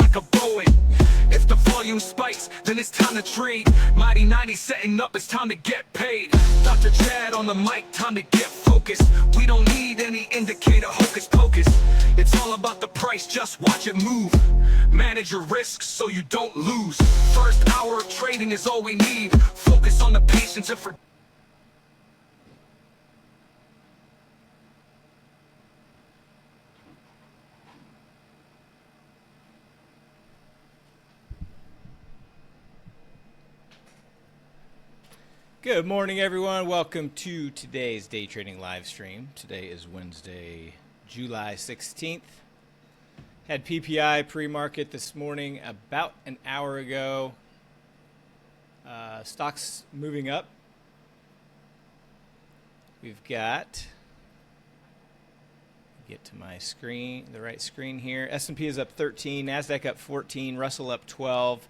like a Boeing. If the volume spikes, then it's time to trade. Mighty 90 setting up, it's time to get paid. Dr. Chad on the mic, time to get focused. We don't need any indicator hocus pocus. It's all about the price, just watch it move. Manage your risks so you don't lose. First hour of trading is all we need. Focus on the patience and for Good morning, everyone. Welcome to today's day trading live stream. Today is Wednesday, July 16th. Had PPI pre-market this morning about an hour ago. Stocks moving up. We've got, get to my screen, the right screen here. S&P is up 13, NASDAQ up 14, Russell up 12,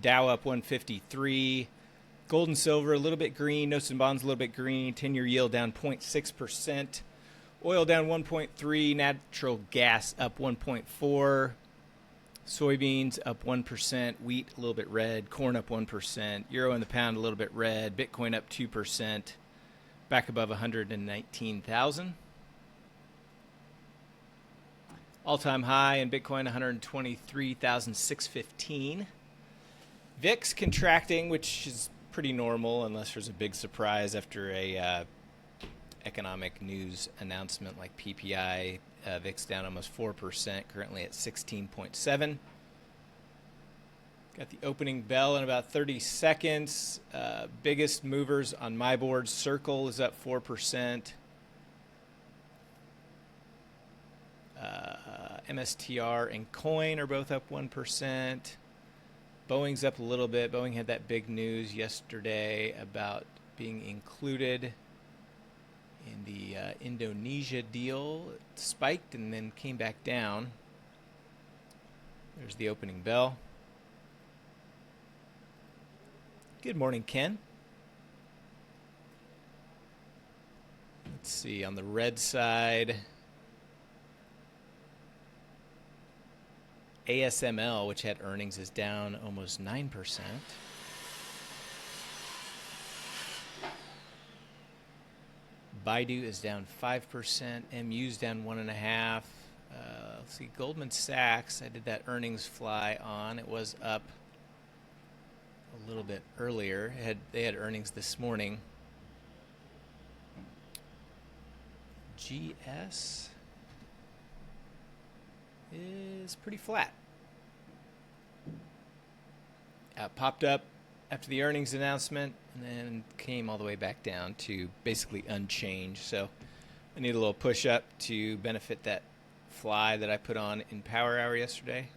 Dow up 153. Gold and silver a little bit green, notes and bonds a little bit green, 10-year yield down 0.6%, oil down 1.3%, natural gas up 1.4%, soybeans up 1%, wheat a little bit red, corn up 1%, euro and the pound a little bit red, Bitcoin up 2%, back above 119,000. All-time high in Bitcoin 123,615. VIX contracting, which is pretty normal unless there's a big surprise after a economic news announcement like PPI. VIX down almost 4%, currently at 16.7. Got the opening bell in about 30 seconds. Biggest movers on my board, Circle is up 4%. MSTR and Coin are both up 1%. Boeing's up a little bit. Boeing had that big news yesterday about being included in the Indonesia deal. It spiked and then came back down. There's the opening bell. Good morning, Ken. Let's see, on the red side, ASML, which had earnings, is down almost 9%. Baidu is down 5%. MU's down 1.5%. Let's see, Goldman Sachs, I did that earnings fly on. It was up a little bit earlier. They had earnings this morning. GS is pretty flat. Popped up after the earnings announcement and then came all the way back down to basically unchanged. So I need a little push up to benefit that fly that I put on in Power Hour yesterday.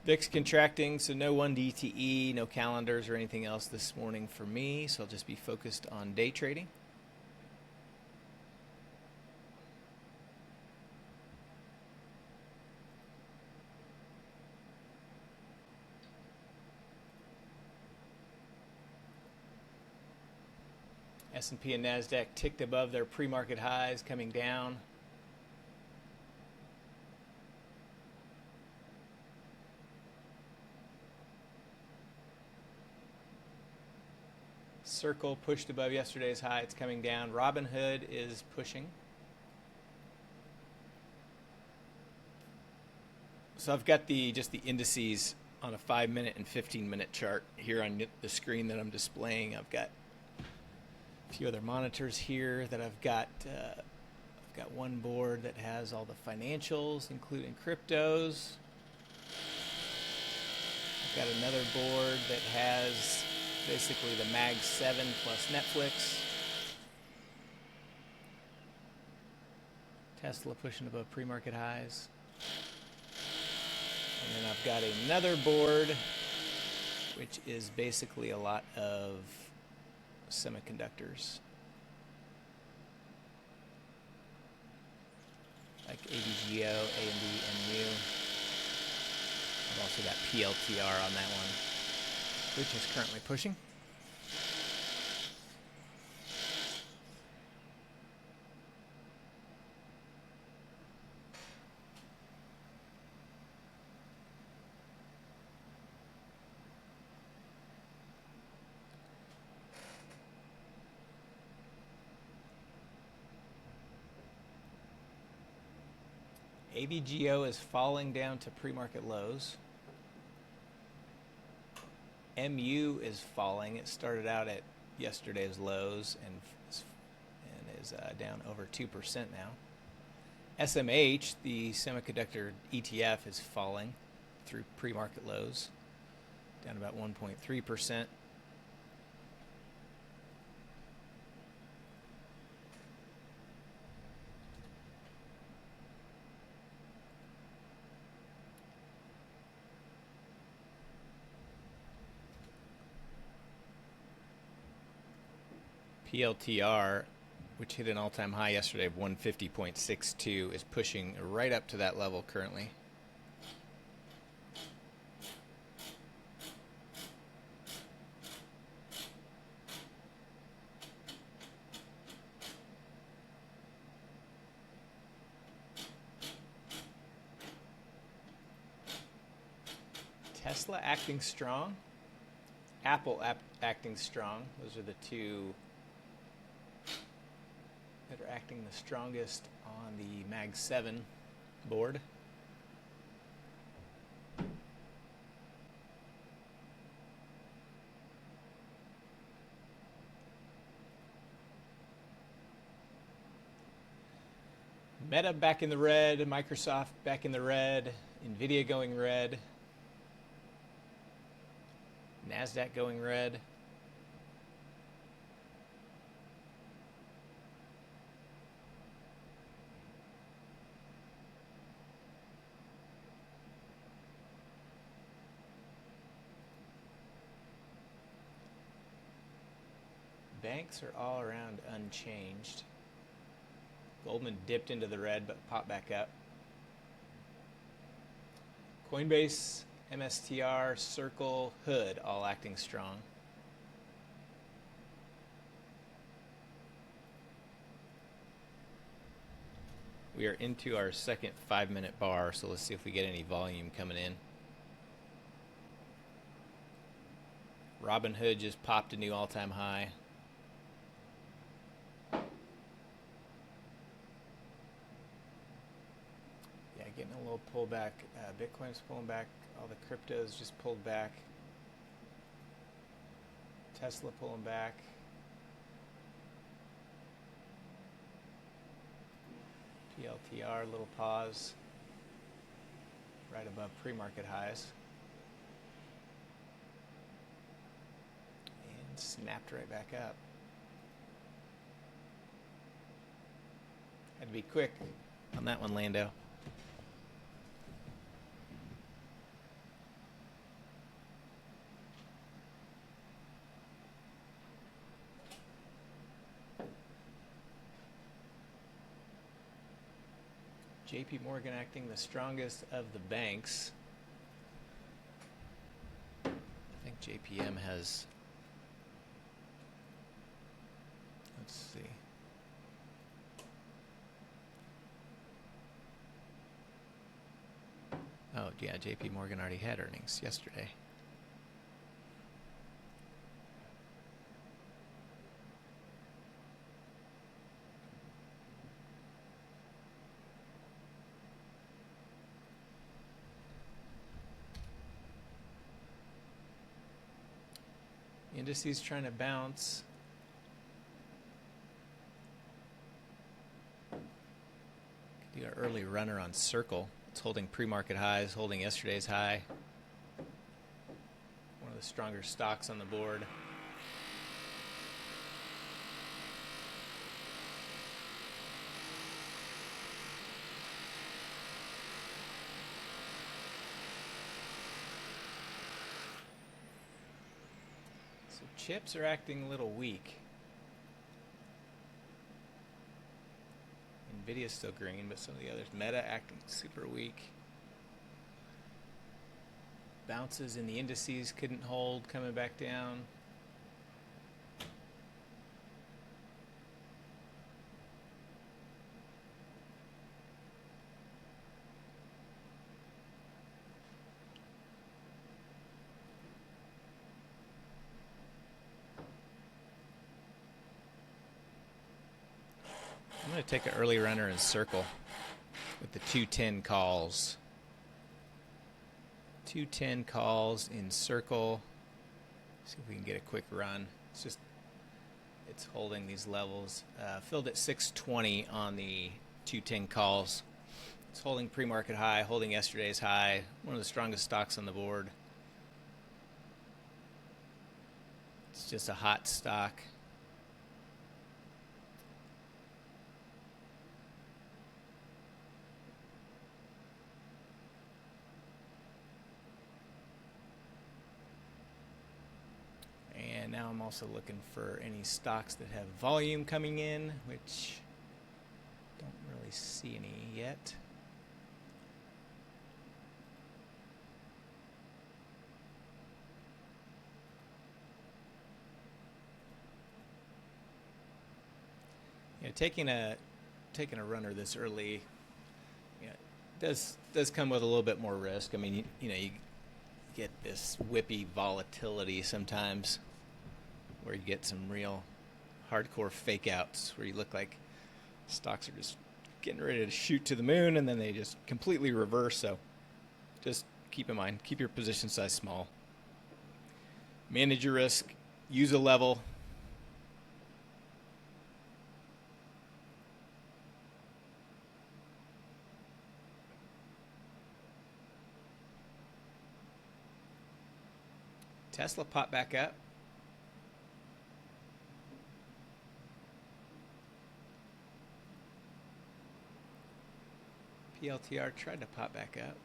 VIX contracting, so no 1DTE, no calendars or anything else this morning for me, so I'll just be focused on day trading. S&P and NASDAQ ticked above their pre-market highs, coming down. Circle pushed above yesterday's high. It's coming down. Robinhood is pushing. So I've got just the indices on a 5-minute and 15-minute chart here on the screen that I'm displaying. I've got a few other monitors here that I've got one board that has all the financials, including cryptos. I've got another board that has basically the Mag 7 plus Netflix. Tesla pushing above pre-market highs. And then I've got another board, which is basically a lot of semiconductors. Like AVGO, AMD, MU. I've also got PLTR on that one, which is currently pushing. AVGO is falling down to pre-market lows. MU is falling. It started out at yesterday's lows and is down over 2% now. SMH, the semiconductor ETF, is falling through pre-market lows, down about 1.3%. PLTR, which hit an all-time high yesterday of 150.62, is pushing right up to that level currently. Tesla acting strong. Apple acting strong. Those are the two that are acting the strongest on the Mag 7 board. Meta back in the red, Microsoft back in the red, Nvidia going red, NASDAQ going red. Banks are all around unchanged. Goldman dipped into the red but popped back up. Coinbase, MSTR, Circle, Hood all acting strong. We are into our second 5-minute bar, so let's see if we get any volume coming in. Robinhood just popped a new all-time high. Getting a little pullback. Bitcoin's pulling back. All the cryptos just pulled back. Tesla pulling back. PLTR, little pause. Right above pre-market highs. And snapped right back up. Had to be quick on that one, Lando. JP Morgan acting the strongest of the banks. I think JPM has, let's see. Oh, yeah, JP Morgan already had earnings yesterday. Indices trying to bounce. Could do an early runner on Circle. It's holding pre-market highs, holding yesterday's high. One of the stronger stocks on the board. Chips are acting a little weak. Nvidia's still green, but some of the others. Meta acting super weak. bounces in the indices couldn't hold, coming back down. I'm going to take an early runner in circle with the 210 calls. 210 calls in circle. See if we can get a quick run. It's holding these levels. Filled at 620 on the 210 calls. It's holding pre-market high, holding yesterday's high. One of the strongest stocks on the board. It's just a hot stock. And now I'm also looking for any stocks that have volume coming in, which don't really see any yet. You know, taking a runner this early, you know, does come with a little bit more risk. I mean, you get this whippy volatility sometimes, where you get some real hardcore fake outs where you look like stocks are just getting ready to shoot to the moon and then they just completely reverse. So just keep in mind, keep your position size small. Manage your risk, use a level. Tesla popped back up. PLTR tried to pop back up.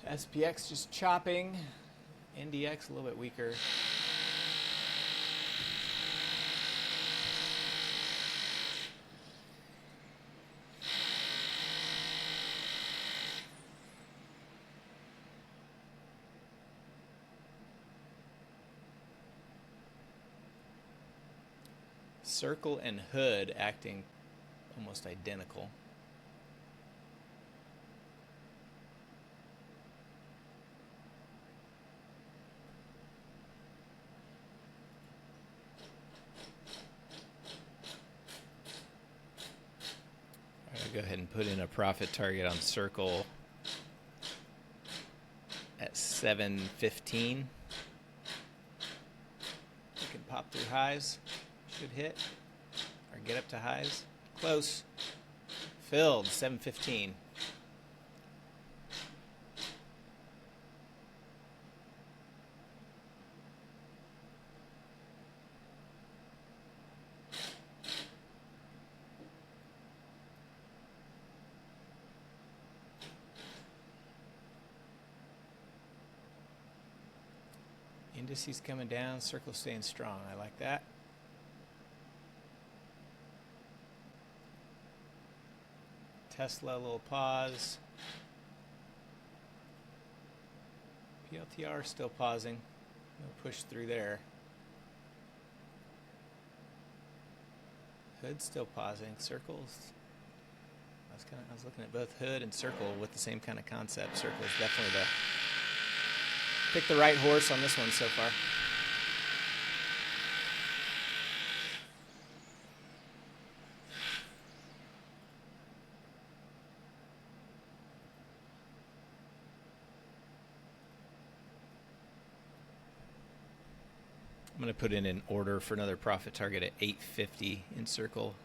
SPX just chopping. NDX a little bit weaker. Circle and Hood acting almost identical. I'll go ahead and put in a profit target on Circle at 715. We can pop through highs. Should hit or get up to highs. Close. Filled. 715. Indices coming down. Circle staying strong. I like that. Tesla, a little pause. PLTR still pausing. No push through there. Hood still pausing. Circles. I was looking at both Hood and Circle with the same kind of concept. Circle is definitely pick the right horse on this one so far. I'm going to put in an order for another profit target at 850 in Circle.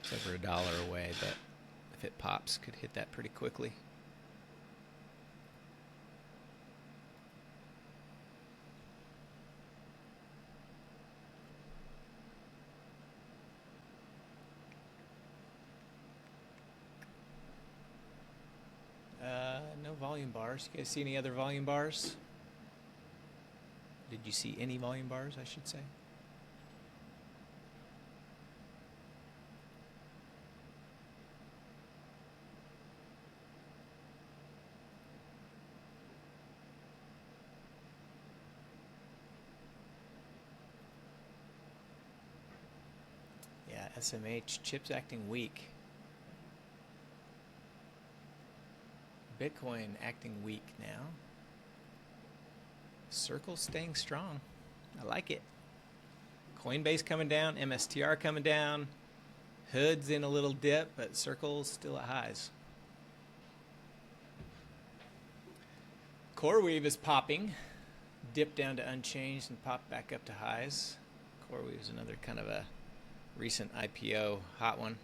It's over $1 away, but if it pops, could hit that pretty quickly. No volume bars. You guys see any other volume bars? Did you see any volume bars, I should say? SMH chips acting weak. Bitcoin acting weak now. Circle staying strong. I like it. Coinbase coming down, MSTR coming down. Hood's in a little dip, but Circle's still at highs. CoreWeave is popping. Dipped down to unchanged and popped back up to highs. CoreWeave is another kind of a recent IPO hot one.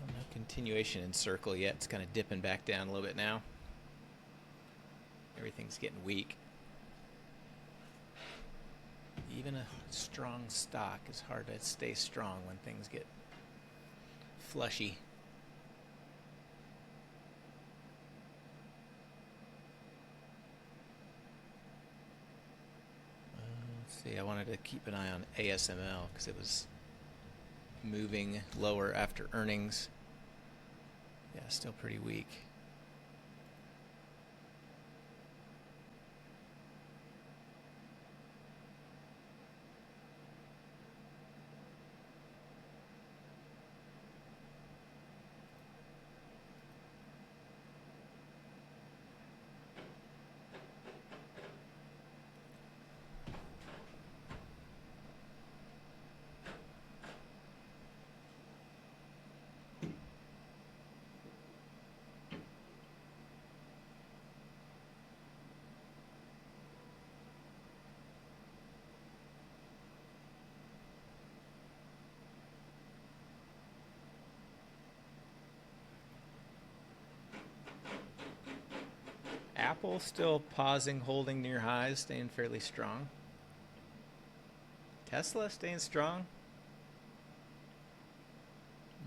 No continuation in Circle yet. It's kind of dipping back down a little bit now. Everything's getting weak. Even a strong stock is hard to stay strong when things get flushy. Let's see, I wanted to keep an eye on ASML because it was moving lower after earnings. Yeah, still pretty weak. Apple still pausing, holding near highs, staying fairly strong. Tesla staying strong.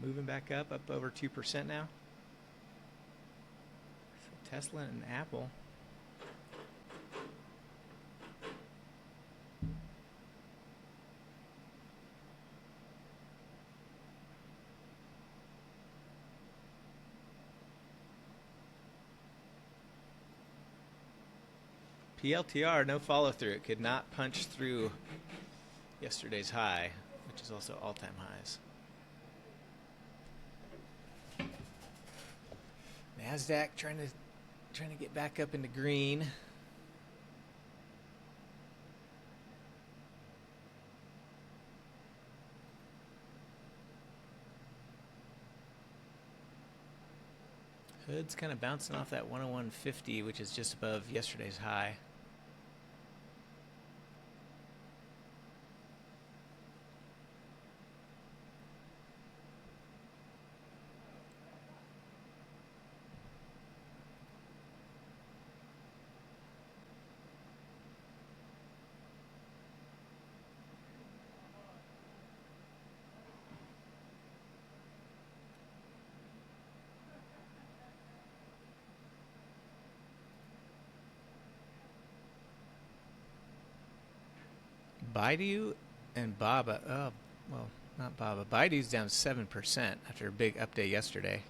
Moving back up over 2% now. So Tesla and Apple. PLTR, no follow through. It could not punch through yesterday's high, which is also all-time highs. NASDAQ trying to get back up into green. Hood's kind of bouncing off that 101.50, which is just above yesterday's high. Baidu and Baba, well, not Baba. Baidu's down 7% after a big update yesterday.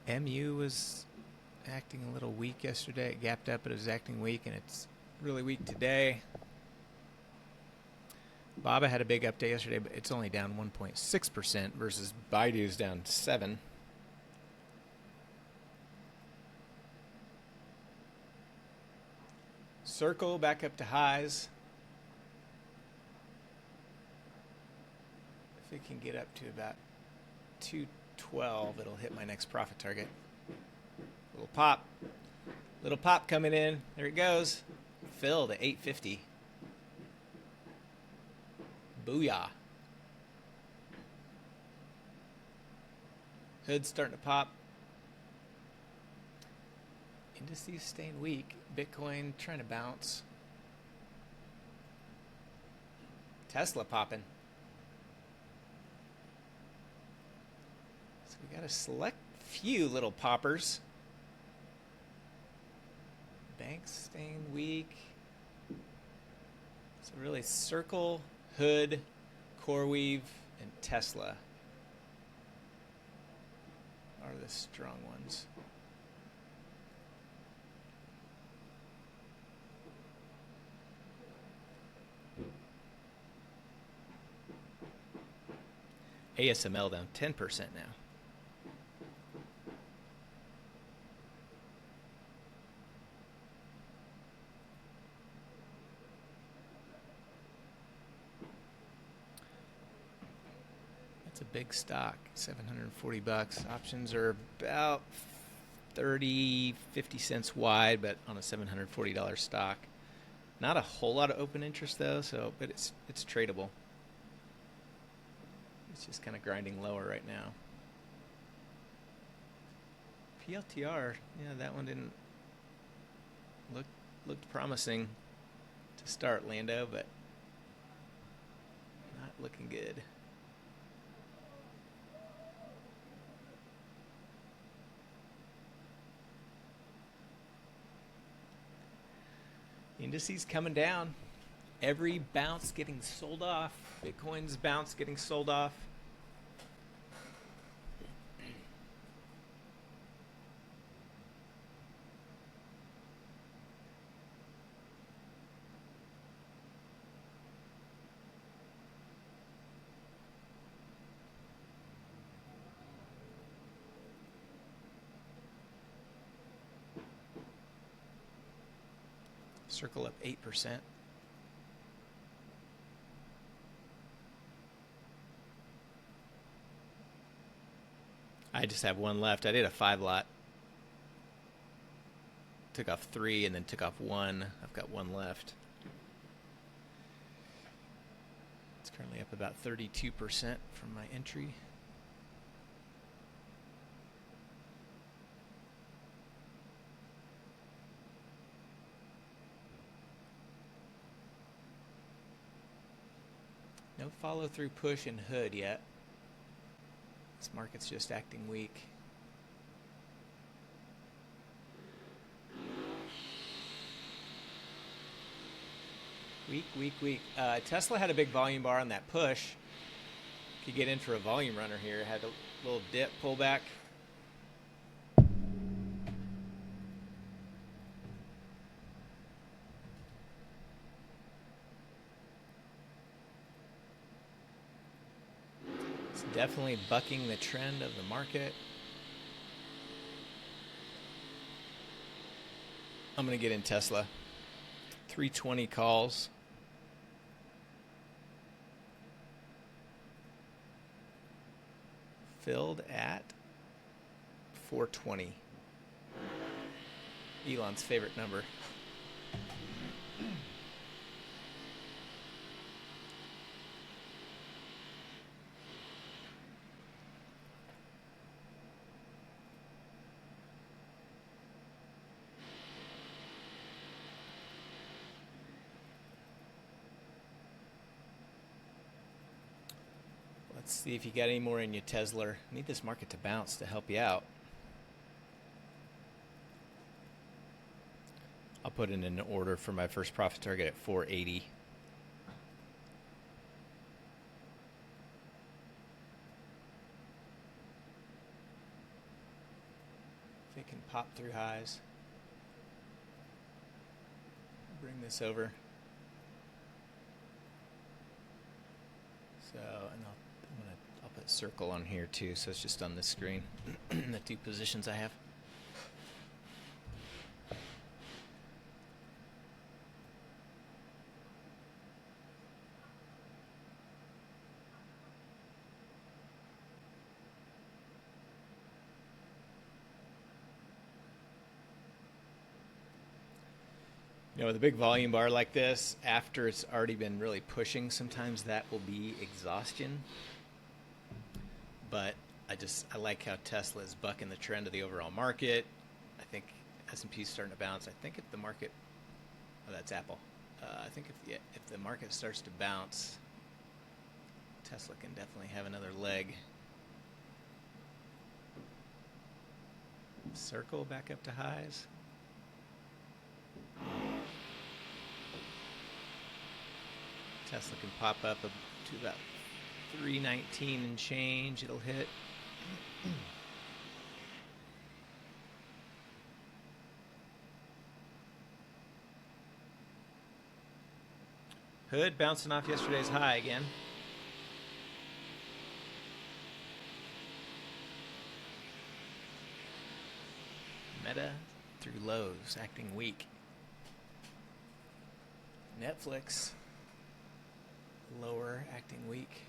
MU was acting a little weak yesterday. It gapped up, but it was acting weak, and it's really weak today. Baba had a big update yesterday, but it's only down 1.6% versus Baidu's down 7%. Circle back up to highs. If it can get up to about 212, it'll hit my next profit target. Little pop coming in. There it goes. Filled at 850. Booyah. Hood's starting to pop. Indices staying weak. Bitcoin trying to bounce. Tesla popping. we got a select few little poppers. Banks staying weak. So really Circle, Hood, CoreWeave, and Tesla are the strong ones. ASML down 10% now. That's a big stock, 740 bucks. Options are about 30, 50 cents wide, but on a $740 stock. Not a whole lot of open interest though, but it's tradable. It's just kind of grinding lower right now. PLTR, yeah, that one didn't looked promising to start, Lando, but not looking good. Indices coming down. Every bounce getting sold off. Bitcoin's bounce getting sold off. Circle up 8%. I just have one left. I did a 5 lot. Took off 3 and then took off 1. I've got 1 left. It's currently up about 32% from my entry. No follow-through push in Hood yet. This market's just acting weak. Weak. Tesla had a big volume bar on that push. Could get in for a volume runner here. Had a little dip, pullback. Definitely bucking the trend of the market. I'm going to get in Tesla. 320 calls. Filled at 420. Elon's favorite number. Let's see if you got any more in your Tesla. Need this market to bounce to help you out. I'll put in an order for my first profit target at 480. If it can pop through highs. Bring this over. So, and I'll put circle on here too, so it's just on this screen. The 2 positions I have. You know, with a big volume bar like this, after it's already been really pushing, sometimes that will be exhaustion. But I like how Tesla is bucking the trend of the overall market. I think S&P is starting to bounce. I think if the market, oh, that's Apple. I think if the market starts to bounce, Tesla can definitely have another leg. Circle back up to highs. Tesla can pop up to about 319 and change. It'll hit. Hood bouncing off yesterday's high again. Meta through lows, acting weak. Netflix lower, acting weak.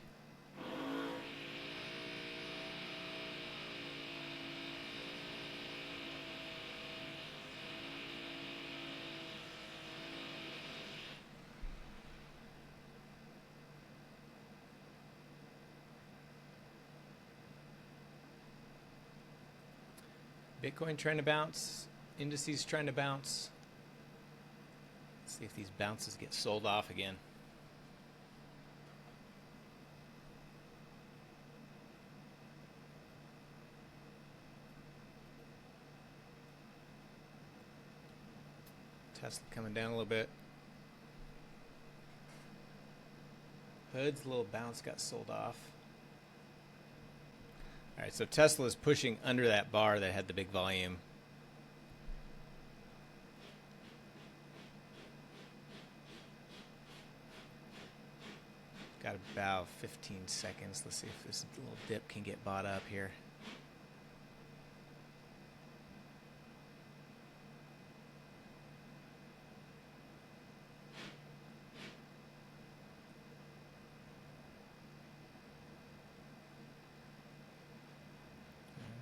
Bitcoin trying to bounce, indices trying to bounce. Let's see if these bounces get sold off again. Tesla coming down a little bit. Hood's little bounce got sold off. All right, so Tesla is pushing under that bar that had the big volume. Got about 15 seconds. Let's see if this little dip can get bought up here.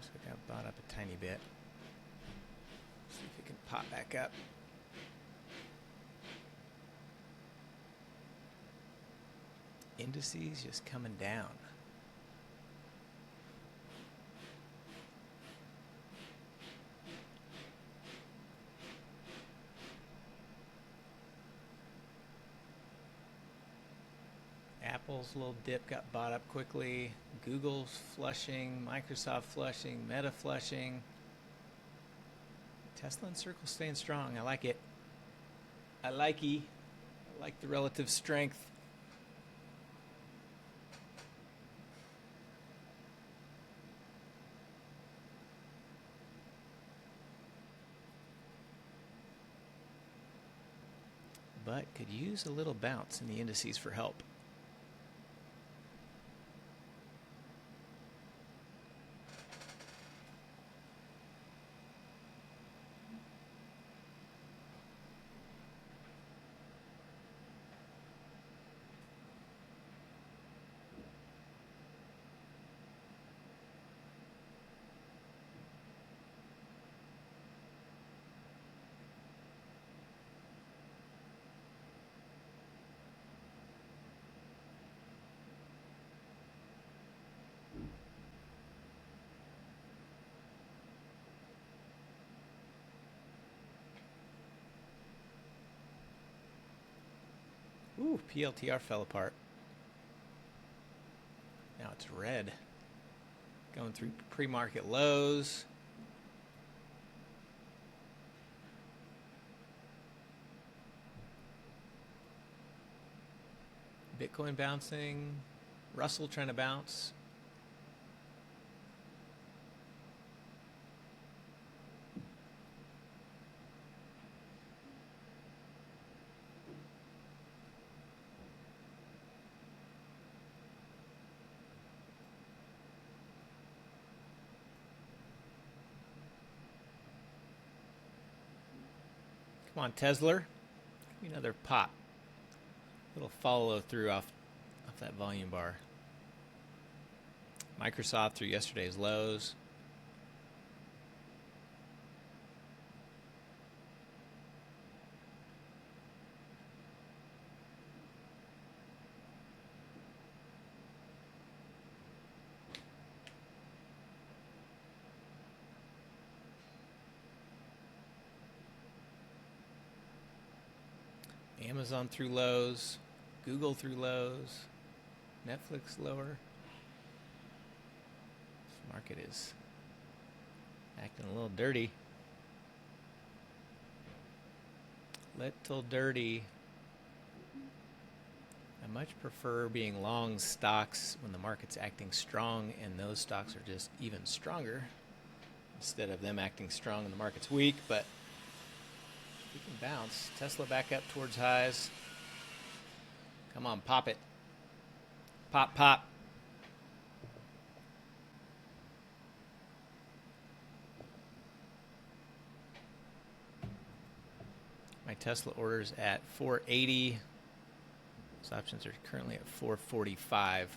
So it got bought up a tiny bit. See if it can pop back up. Indices just coming down. Apple's little dip got bought up quickly. Google's flushing, Microsoft flushing, Meta flushing. Tesla and Circle staying strong. I like it. I like the relative strength. But could use a little bounce in the indices for help. Ooh, PLTR fell apart. Now it's red. Going through pre-market lows. Bitcoin bouncing. Russell trying to bounce. Come on, Tesla. Give me another pop. Little follow through off that volume bar. Microsoft through yesterday's lows. Amazon through lows, Google through lows, Netflix lower. This market is Acting a little dirty. Little dirty. I much prefer being long stocks when the market's acting strong and those stocks are just even stronger instead of them acting strong and the market's weak. But we can bounce. Tesla back up towards highs. Come on, pop it. Pop, pop. My Tesla orders at 480. Those options are currently at 445.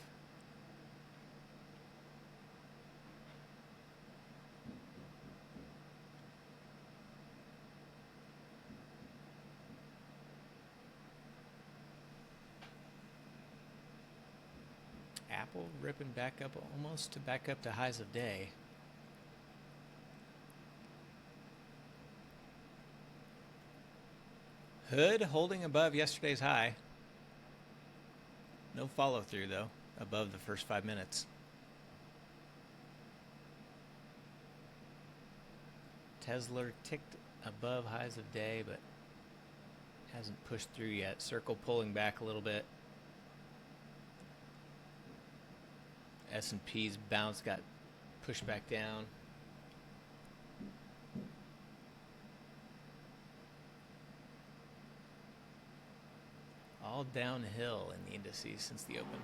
Apple ripping back up almost to highs of day. Hood holding above yesterday's high. No follow through though, above the first 5 minutes. Tesla ticked above highs of day, but hasn't pushed through yet. Circle pulling back a little bit. S&P's bounce got pushed back down. All downhill in the indices since the open.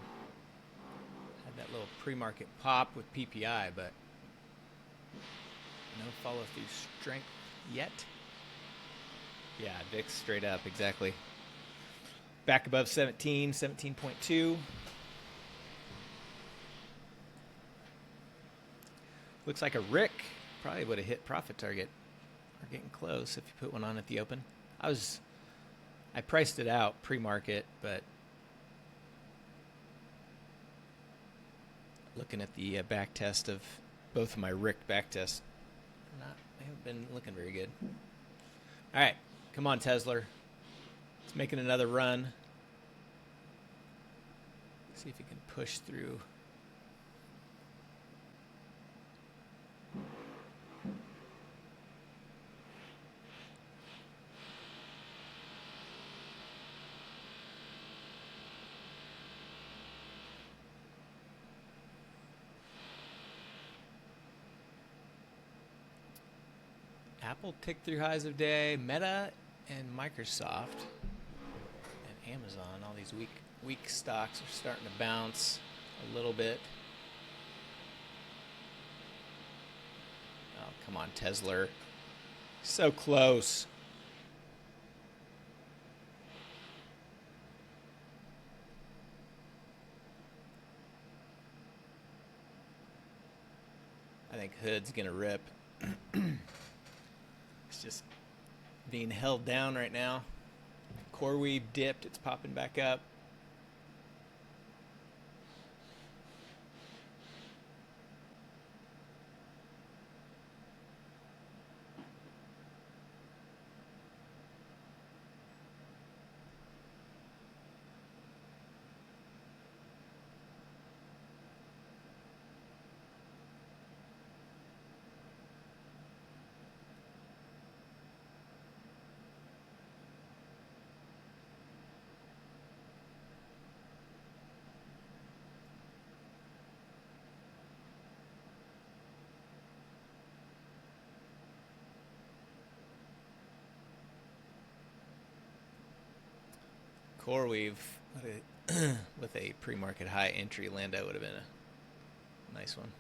Had that little pre-market pop with PPI, but no follow-through strength yet. Yeah, VIX straight up, exactly. Back above 17, 17.2. Looks like a Rick probably would have hit profit target. We're getting close if you put one on at the open. I priced it out pre-market, but looking at the back test of both of my Rick back tests, they haven't been looking very good. All right, come on, Tesla. It's making another run. See if you can push through. Apple ticked through highs of day. Meta and Microsoft and Amazon, all these weak stocks are starting to bounce a little bit. Oh, come on, Tesla. So close. I think Hood's going to rip. It's just being held down right now. CoreWeave dipped. It's popping back up. CoreWeave with a pre-market high entry, Lando would have been a nice one.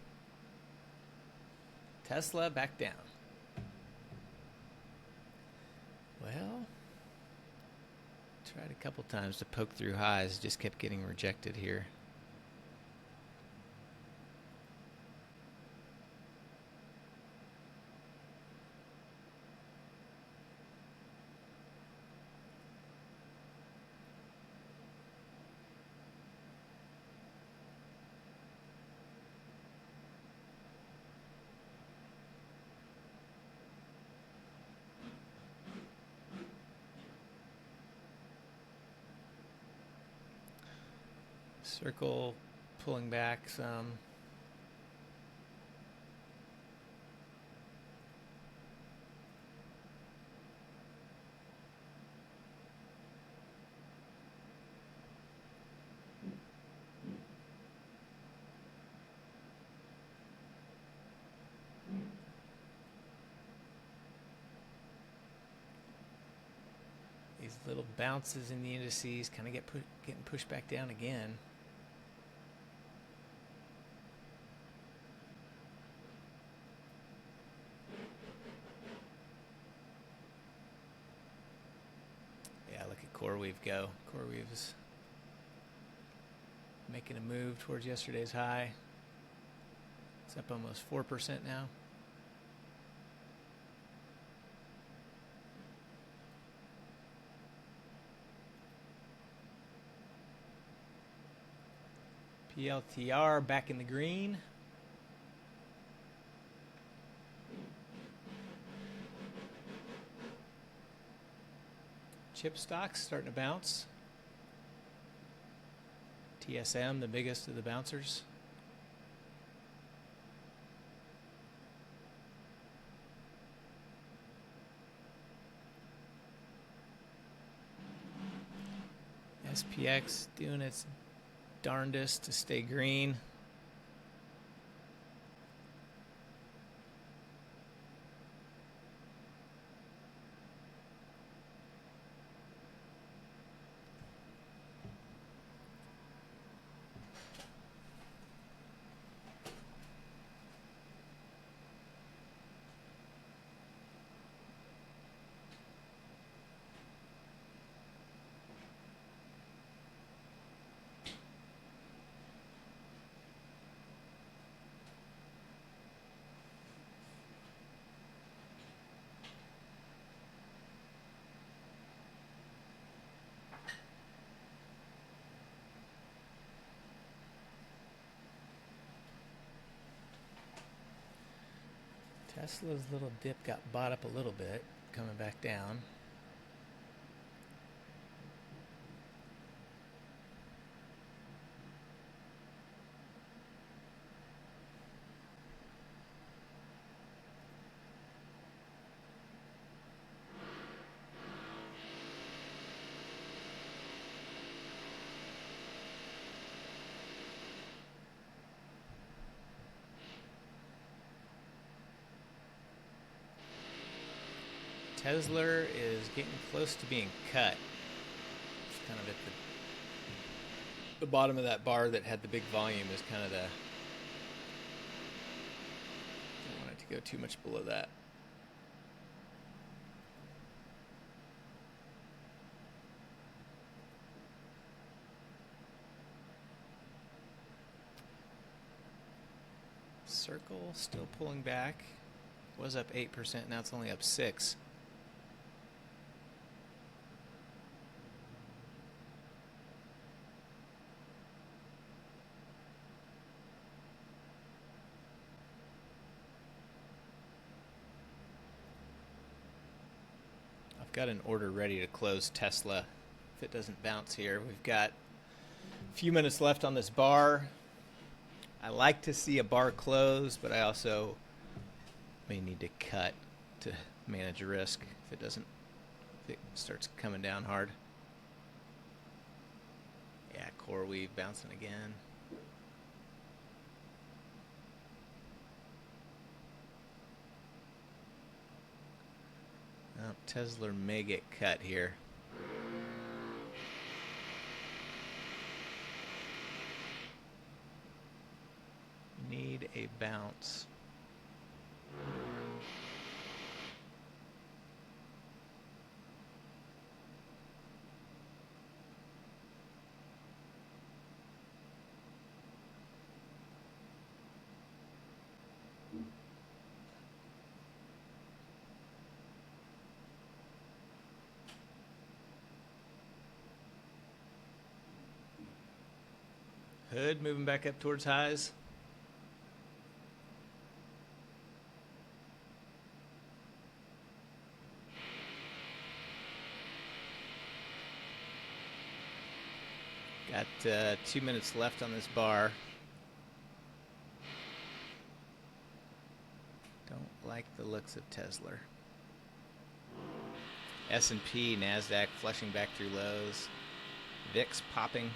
Tesla back down. Well, tried a couple times to poke through highs, just kept getting rejected here. Circle pulling back some. Little bounces in the indices, kind of getting pushed back down again. Yeah, look at CoreWeave go. CoreWeave's making a move towards yesterday's high. It's up almost 4% now. PLTR back in the green. Chip stocks starting to bounce. TSM, the biggest of the bouncers. SPX doing its darndest to stay green. Tesla's little dip got bought up a little bit, coming back down. Tesla is getting close to being cut. It's kind of at the bottom of that bar that had the big volume is kind of the... Don't want it to go too much below that. Circle still pulling back. Was up 8%, now it's only up 6%. Got an order ready to close Tesla if it doesn't bounce here. We've got a few minutes left on this bar. I like to see a bar close, but I also may need to cut to manage risk if it starts coming down hard. Yeah, CoreWeave bouncing again. Oh, Tesla may get cut here. Need a bounce. Hood moving back up towards highs. Got 2 minutes left on this bar. Don't like the looks of Tesla. S&P, NASDAQ flushing back through lows. VIX popping.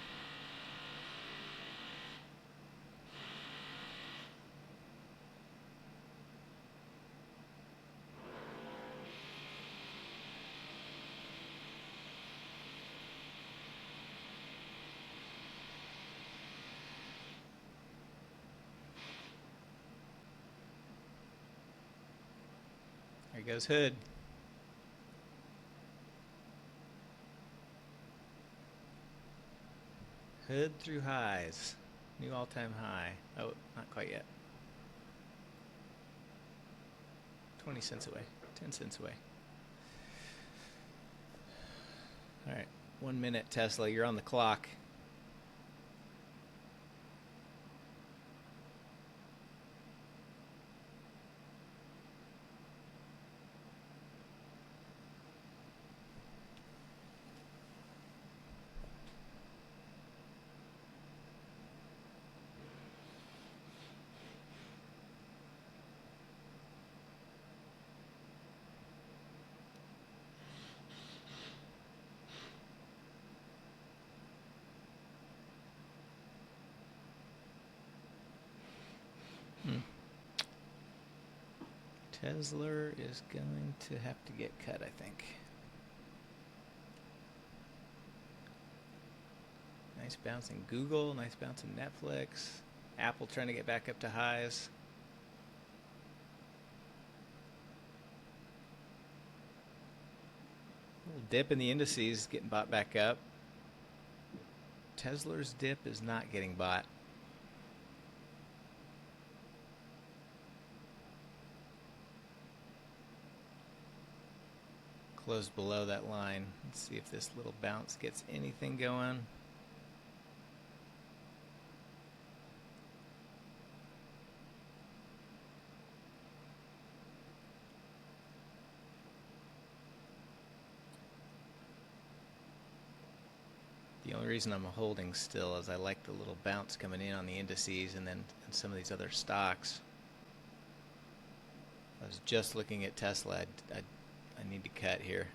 There goes Hood. Hood through highs. New all-time high. Oh, not quite yet. 20 cents away. 10 cents away. All right. 1 minute, Tesla. You're on the clock. Tesla is going to have to get cut, I think. Nice bounce in Google, nice bounce in Netflix. Apple trying to get back up to highs. Little dip in the indices getting bought back up. Tesla's dip is not getting bought. Closed below that line. Let's see if this little bounce gets anything going. The only reason I'm holding still is I like the little bounce coming in on the indices and then in some of these other stocks. I was just looking at Tesla. I need to cut here.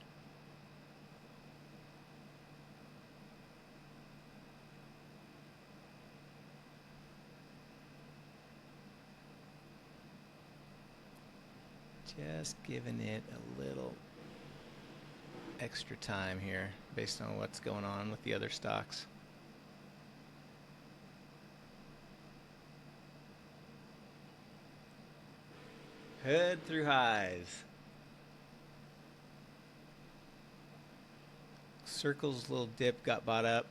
Just giving it a little extra time here based on what's going on with the other stocks. Head through highs. Circle's little dip got bought up.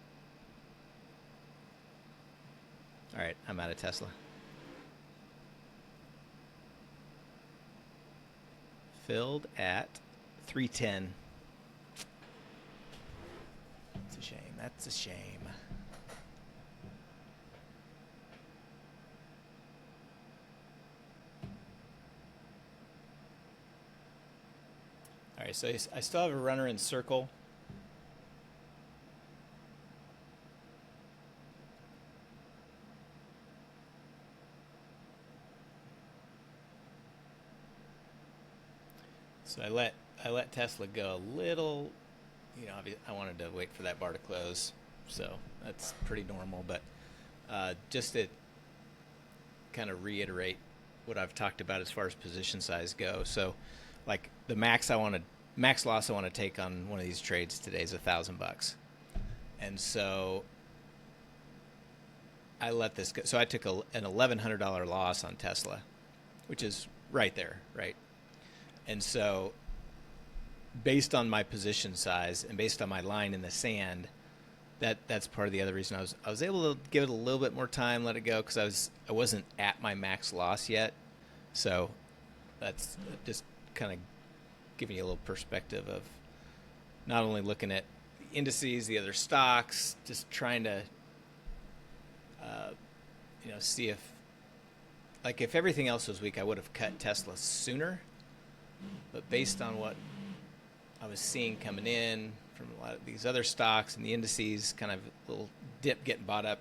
All right, I'm out of Tesla. Filled at 310. That's a shame. That's a shame. All right, so I still have a runner in circle. So I let Tesla go a little, you know, I wanted to wait for that bar to close, so that's pretty normal. But just to kind of reiterate what I've talked about as far as position size go. So, like the max loss I want to take on one of these trades today is $1,000, and so I let this go. So I took an $1,100 loss on Tesla, which is right there, right? And so based on my position size and based on my line in the sand, that's part of the other reason I was able to give it a little bit more time, let it go, because I wasn't at my max loss yet. So that's just kind of giving you a little perspective of not only looking at the indices, the other stocks, just trying to see if everything else was weak, I would have cut Tesla sooner. But based on what I was seeing coming in from a lot of these other stocks and the indices, kind of a little dip getting bought up,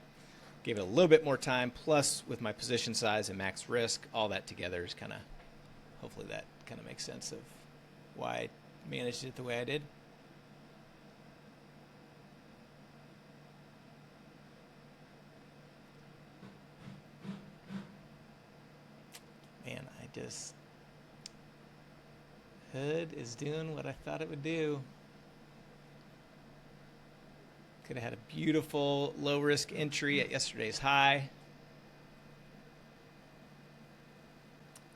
gave it a little bit more time. Plus, with my position size and max risk, all that together is kind of, hopefully that kind of makes sense of why I managed it the way I did. Man, Hood is doing what I thought it would do. Could have had a beautiful low risk entry at yesterday's high.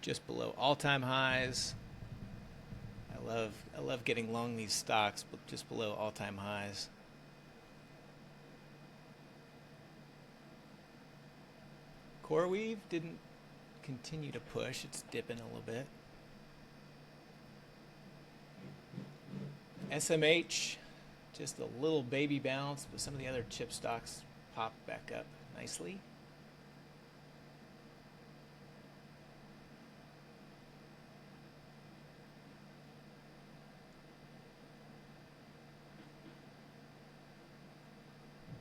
Just below all-time highs. I love getting long these stocks, but just below all-time highs. CoreWeave didn't continue to push. It's dipping a little bit. SMH, just a little baby bounce, but some of the other chip stocks popped back up nicely.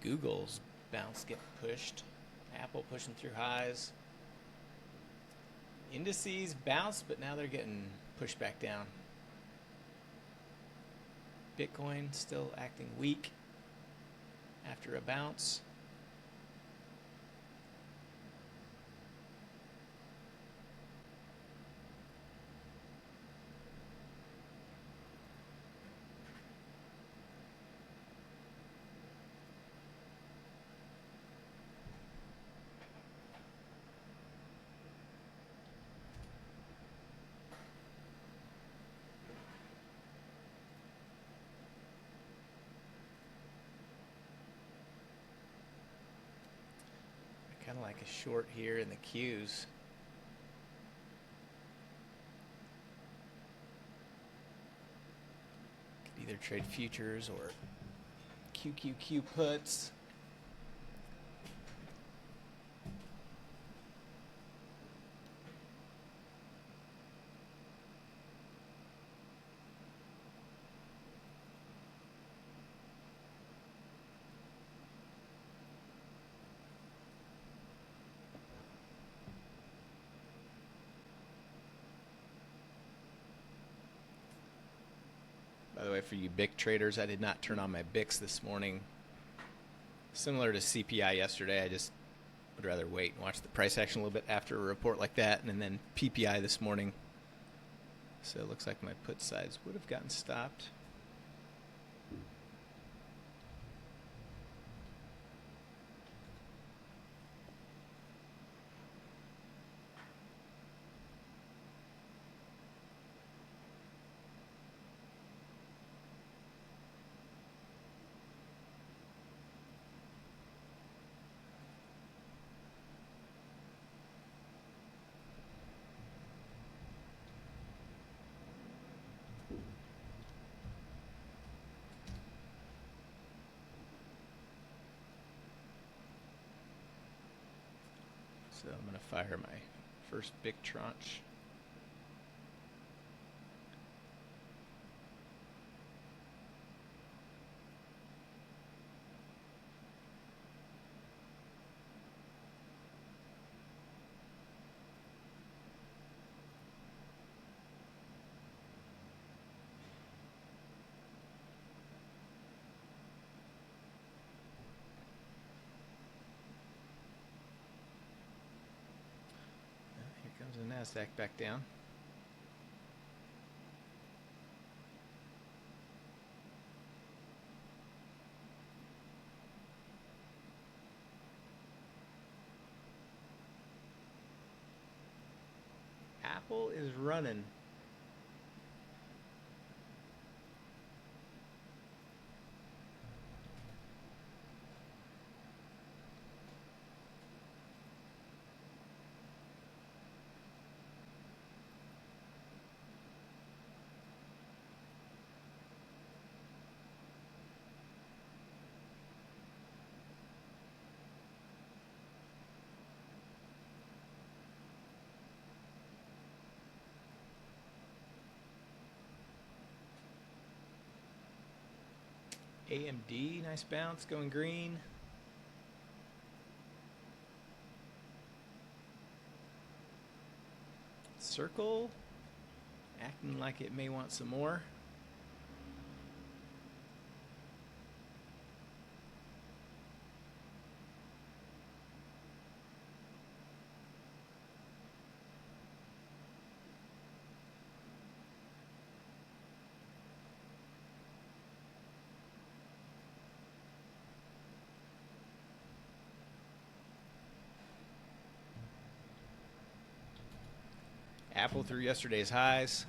Google's bounce getting pushed. Apple pushing through highs. Indices bounced, but now they're getting pushed back down. Bitcoin still acting weak after a bounce. Kind of like a short here in the Qs. Could either trade futures or QQQ puts. By the way, for you BIC traders, I did not turn on my BICs this morning. Similar to CPI yesterday, I just would rather wait and watch the price action a little bit after a report like that, and then PPI this morning. So it looks like my put sides would have gotten stopped. So I'm going to fire my first big tranche. The NASDAQ back down. Apple is running. AMD, nice bounce, going green. Circle, acting like it may want some more. Apple through yesterday's highs.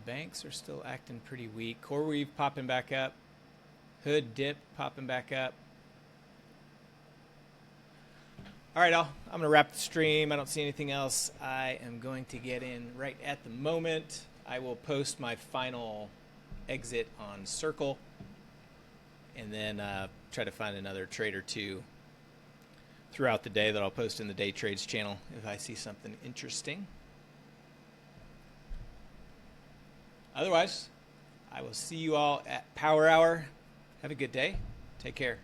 banks are still acting pretty weak. Core weave popping back up. Hood dip popping back up. All right, I'm going to wrap the stream. I don't see anything else I am going to get in right at the moment. I will post my final exit on Circle and then try to find another trade or two throughout the day that I'll post in the Day Trades channel if I see something interesting. Otherwise, I will see you all at Power Hour. Have a good day. Take care.